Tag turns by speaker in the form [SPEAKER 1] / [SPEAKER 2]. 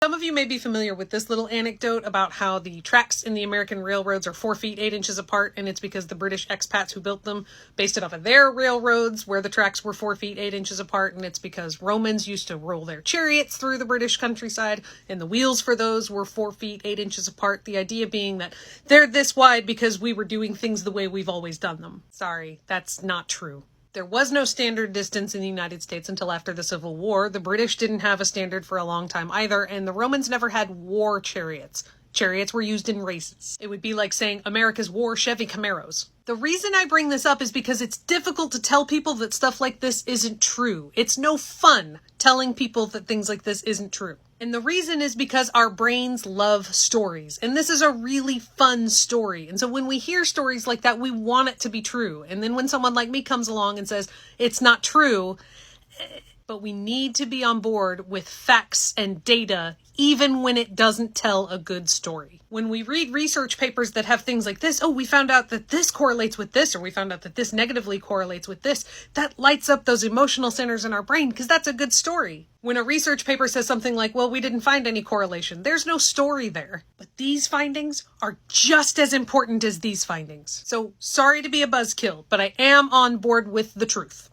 [SPEAKER 1] Some of you may be familiar with this little anecdote about how the tracks in the American railroads are 4 feet 8 inches apart, and it's because the British expats who built them based it off of their railroads where the tracks were 4 feet 8 inches apart, and it's because Romans used to roll their chariots through the British countryside, and the wheels for those were 4 feet 8 inches apart. The idea being that they're this wide because we were doing things the way we've always done them. Sorry, that's not true. There was no standard distance in the United States until after the Civil War. The British didn't have a standard for a long time either, and the Romans never had war chariots. Chariots were used in races. It would be like saying America's wore Chevy Camaros. The reason I bring this up is because it's difficult to tell people that stuff like this isn't true. It's no fun telling people that things like this isn't true. And the reason is because our brains love stories. And this is a really fun story. And so when we hear stories like that, we want it to be true. And then when someone like me comes along and says, it's not true, but we need to be on board with facts and data, even when it doesn't tell a good story. When we read research papers that have things like this, oh, we found out that this correlates with this, or we found out that this negatively correlates with this, that lights up those emotional centers in our brain because that's a good story. When a research paper says something like, well, we didn't find any correlation, there's no story there. But these findings are just as important as these findings. So sorry to be a buzzkill, but I am on board with the truth.